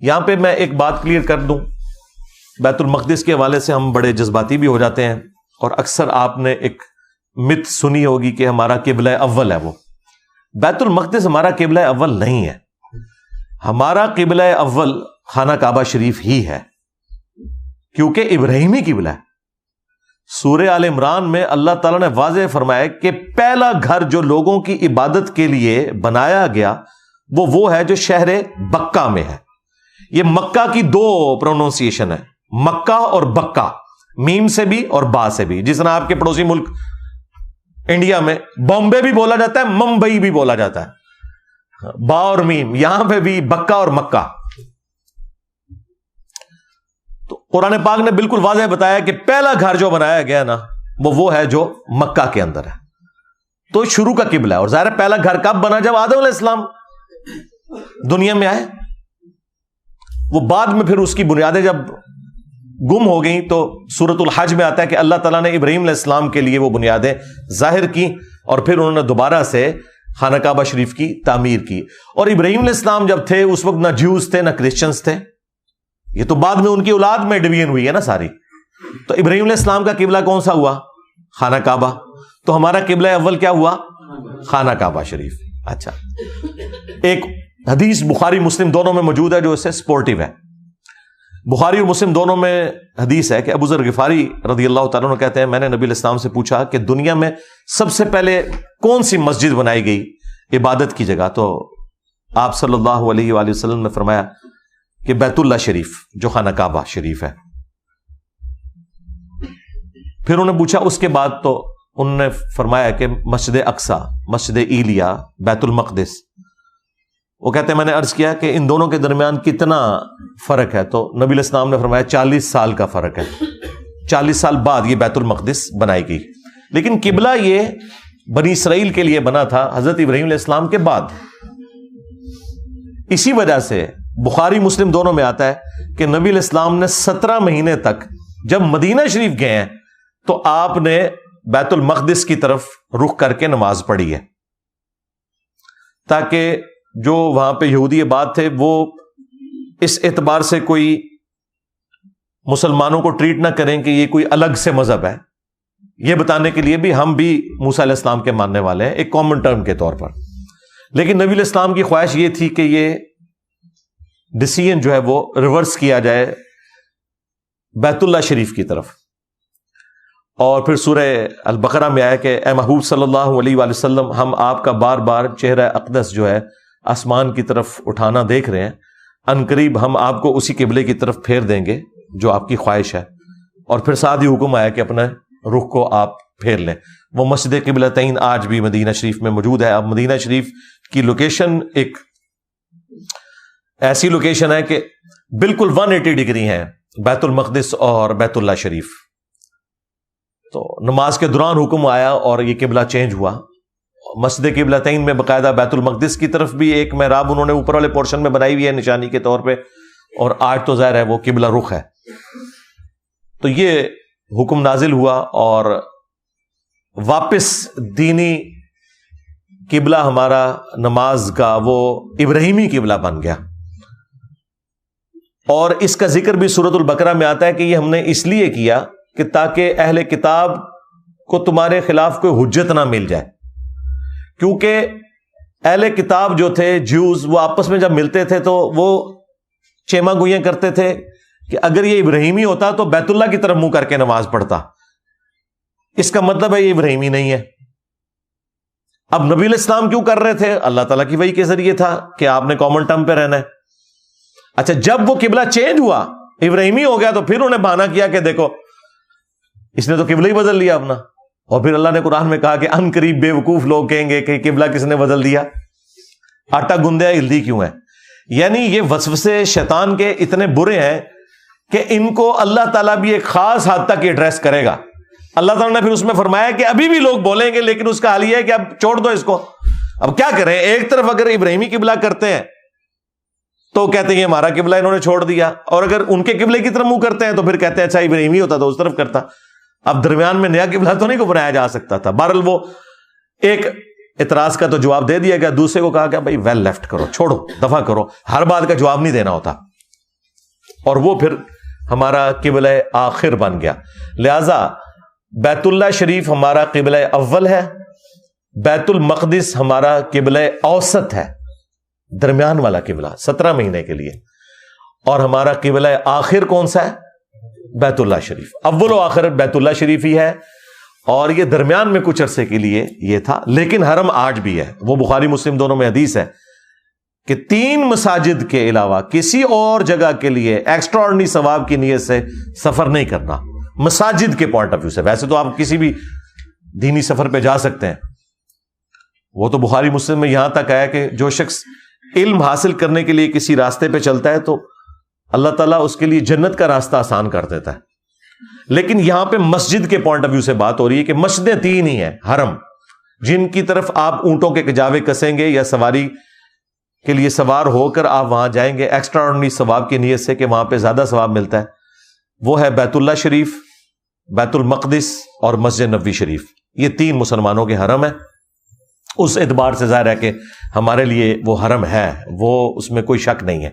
یہاں پہ میں ایک بات کلیئر کر دوں، بیت المقدس کے حوالے سے ہم بڑے جذباتی بھی ہو جاتے ہیں، اور اکثر آپ نے ایک مت سنی ہوگی کہ ہمارا قبلہ اول ہے وہ۔ بیت المقدس ہمارا قبلہ اول نہیں ہے، ہمارا قبلہ اول خانہ کعبہ شریف ہی ہے، کیونکہ ابراہیمی قبلہ ہے۔ سورہ آل عمران میں اللہ تعالیٰ نے واضح فرمایا کہ پہلا گھر جو لوگوں کی عبادت کے لیے بنایا گیا وہ ہے جو شہر بکہ میں ہے۔ یہ مکہ کی دو پروننسیشن ہے، مکہ اور بکہ، میم سے بھی اور با سے بھی۔ جس طرح آپ کے پڑوسی ملک انڈیا میں بامبے بھی بولا جاتا ہے، ممبئی بھی بولا جاتا ہے، با اور میم، یہاں پہ بھی بکہ اور مکہ۔ تو قرآن پاک نے بالکل واضح بتایا کہ پہلا گھر جو بنایا گیا نا وہ ہے جو مکہ کے اندر ہے، تو شروع کا قبلہ ہے۔ اور ظاہر پہلا گھر کب بنا؟ جب آدم علیہ السلام دنیا میں آئے۔ وہ بعد میں پھر اس کی بنیادیں جب گم ہو گئیں تو سورۃ الحج میں آتا ہے کہ اللہ تعالیٰ نے ابراہیم علیہ السلام کے لیے وہ بنیادیں ظاہر کی، اور پھر انہوں نے دوبارہ سے خانہ کعبہ شریف کی تعمیر کی۔ اور ابراہیم علیہ السلام جب تھے اس وقت نہ جیوز تھے نہ کرسچنز تھے، یہ تو بعد میں ان کی اولاد میں ڈویژن ہوئی ہے نا ساری۔ تو ابراہیم علیہ السلام کا قبلہ کون سا ہوا؟ خانہ کعبہ۔ تو ہمارا قبلہ اول کیا ہوا؟ خانہ کعبہ شریف۔ اچھا، ایک حدیث بخاری مسلم دونوں میں موجود ہے جو اس سے سپورٹیو ہے۔ بخاری اور مسلم دونوں میں حدیث ہے کہ ابو ذر غفاری رضی اللہ تعالیٰ عنہ کہتے ہیں میں نے نبی علیہ السلام سے پوچھا کہ دنیا میں سب سے پہلے کون سی مسجد بنائی گئی عبادت کی جگہ؟ تو آپ صلی اللہ علیہ وآلہ وسلم نے فرمایا کہ بیت اللہ شریف جو خانہ کعبہ شریف ہے۔ پھر انہوں نے پوچھا اس کے بعد، تو انہوں نے فرمایا کہ مسجد اقصی، مسجد ایلیا، بیت المقدس۔ وہ کہتے ہیں میں نے عرض کیا کہ ان دونوں کے درمیان کتنا فرق ہے؟ تو نبی علیہ السلام نے فرمایا 40 سال کا فرق ہے، 40 سال بعد یہ بیت المقدس بنائی گئی۔ لیکن قبلہ یہ بنی اسرائیل کے لیے بنا تھا حضرت ابراہیم علیہ السلام کے بعد۔ اسی وجہ سے بخاری مسلم دونوں میں آتا ہے کہ نبی علیہ السلام نے 17 مہینے تک جب مدینہ شریف گئے ہیں تو آپ نے بیت المقدس کی طرف رخ کر کے نماز پڑھی ہے، تاکہ جو وہاں پہ یہودی آباد تھے وہ اس اعتبار سے کوئی مسلمانوں کو ٹریٹ نہ کریں کہ یہ کوئی الگ سے مذہب ہے، یہ بتانے کے لیے بھی ہم بھی موسیٰ علیہ السلام کے ماننے والے ہیں ایک کامن ٹرم کے طور پر۔ لیکن نبی علیہ السلام کی خواہش یہ تھی کہ یہ ڈیسیژن جو ہے وہ ریورس کیا جائے بیت اللہ شریف کی طرف۔ اور پھر سورہ البقرہ میں آیا کہ اے محبوب صلی اللہ علیہ وآلہ وسلم، ہم آپ کا بار بار چہرہ اقدس جو ہے آسمان کی طرف اٹھانا دیکھ رہے ہیں، ان قریب ہم آپ کو اسی قبلے کی طرف پھیر دیں گے جو آپ کی خواہش ہے۔ اور پھر ساتھ ہی حکم آیا کہ اپنے رخ کو آپ پھیر لیں۔ وہ مسجد قبلتین آج بھی مدینہ شریف میں موجود ہے۔ اب مدینہ شریف کی لوکیشن ایک ایسی لوکیشن ہے کہ بالکل 180 ڈگری ہے بیت المقدس اور بیت اللہ شریف۔ تو نماز کے دوران حکم آیا اور یہ قبلہ چینج ہوا۔ مسجد قبلتین میں باقاعدہ بیت المقدس کی طرف بھی ایک محراب انہوں نے اوپر والے پورشن میں بنائی ہوئی ہے نشانی کے طور پہ، اور آج تو ظاہر ہے وہ قبلہ رخ ہے۔ تو یہ حکم نازل ہوا اور واپس دینی قبلہ ہمارا نماز کا وہ ابراہیمی قبلہ بن گیا۔ اور اس کا ذکر بھی سورۃ البقرہ میں آتا ہے کہ یہ ہم نے اس لیے کیا کہ تاکہ اہل کتاب کو تمہارے خلاف کوئی حجت نہ مل جائے، کیونکہ اہل کتاب جو تھے جیوز وہ آپس میں جب ملتے تھے تو وہ چیما گوئیاں کرتے تھے کہ اگر یہ ابراہیمی ہوتا تو بیت اللہ کی طرف منہ کر کے نماز پڑھتا، اس کا مطلب ہے یہ ابراہیمی نہیں ہے۔ اب نبی علیہ السلام کیوں کر رہے تھے؟ اللہ تعالیٰ کی وحی کے ذریعے تھا کہ آپ نے کامن ٹرم پہ رہنا ہے۔ اچھا، جب وہ قبلہ چینج ہوا ابراہیمی ہو گیا تو پھر انہوں نے بہانہ کیا کہ دیکھو اس نے تو قبلہ ہی بدل لیا اپنا۔ اور پھر اللہ نے قرآن میں کہا کہ ان قریب بے وقوف لوگ کہیں گے کہ قبلہ کس نے بدل دیا، آٹا گندیا ہلدی کیوں ہے۔ یعنی یہ وسوسے شیطان کے اتنے برے ہیں کہ ان کو اللہ تعالیٰ بھی ایک خاص حد تک ایڈریس کرے گا۔ اللہ تعالیٰ نے پھر اس میں فرمایا کہ ابھی بھی لوگ بولیں گے، لیکن اس کا حل یہ ہے کہ اب چھوڑ دو اس کو۔ اب کیا کریں؟ ایک طرف اگر ابراہیمی قبلہ کرتے ہیں تو کہتے ہیں ہمارا قبلہ انہوں نے چھوڑ دیا، اور اگر ان کے قبلے کی طرف منہ کرتے ہیں تو پھر کہتے ہیں اچھا ابراہیمی ہوتا تو اس طرف کرتا۔ اب درمیان میں نیا قبلہ تو نہیں کو بنایا جا سکتا تھا۔ بہرحال وہ ایک اعتراض کا تو جواب دے دیا گیا، دوسرے کو کہا کہ بھائی ویل لیفٹ کرو، چھوڑو، دفع کرو، ہر بات کا جواب نہیں دینا ہوتا۔ اور وہ پھر ہمارا قبلہ آخر بن گیا. لہذا بیت اللہ شریف ہمارا قبلہ اول ہے، بیت المقدس ہمارا قبلہ اوسط ہے، درمیان والا قبلہ 17 مہینے کے لیے، اور ہمارا قبلہ آخر کون سا ہے؟ بیت اللہ شریف. اول و آخر بیت اللہ شریف ہی ہے، اور یہ درمیان میں کچھ عرصے کے لیے یہ تھا. لیکن حرم آج بھی ہے. وہ بخاری مسلم دونوں میں حدیث ہے کہ 3 مساجد کے علاوہ کسی اور جگہ کے لیے ایکسٹرا آرڈنری ثواب کی نیت سے سفر نہیں کرنا، مساجد کے پوائنٹ آف ویو سے. ویسے تو آپ کسی بھی دینی سفر پہ جا سکتے ہیں، وہ تو بخاری مسلم میں یہاں تک آیا کہ جو شخص علم حاصل کرنے کے لیے کسی راستے پہ چلتا ہے تو اللہ تعالیٰ اس کے لیے جنت کا راستہ آسان کر دیتا ہے. لیکن یہاں پہ مسجد کے پوائنٹ آف ویو سے بات ہو رہی ہے کہ مسجدیں 3 ہی ہیں حرم، جن کی طرف آپ اونٹوں کے کجاوے کسیں گے یا سواری کے لیے سوار ہو کر آپ وہاں جائیں گے ایکسٹرا آرڈنری ثواب کی نیت سے کہ وہاں پہ زیادہ ثواب ملتا ہے. وہ ہے بیت اللہ شریف، بیت المقدس اور مسجد نبوی شریف. یہ 3 مسلمانوں کے حرم ہیں. اس اعتبار سے ظاہر ہے کہ ہمارے لیے وہ حرم ہے، وہ اس میں کوئی شک نہیں ہے.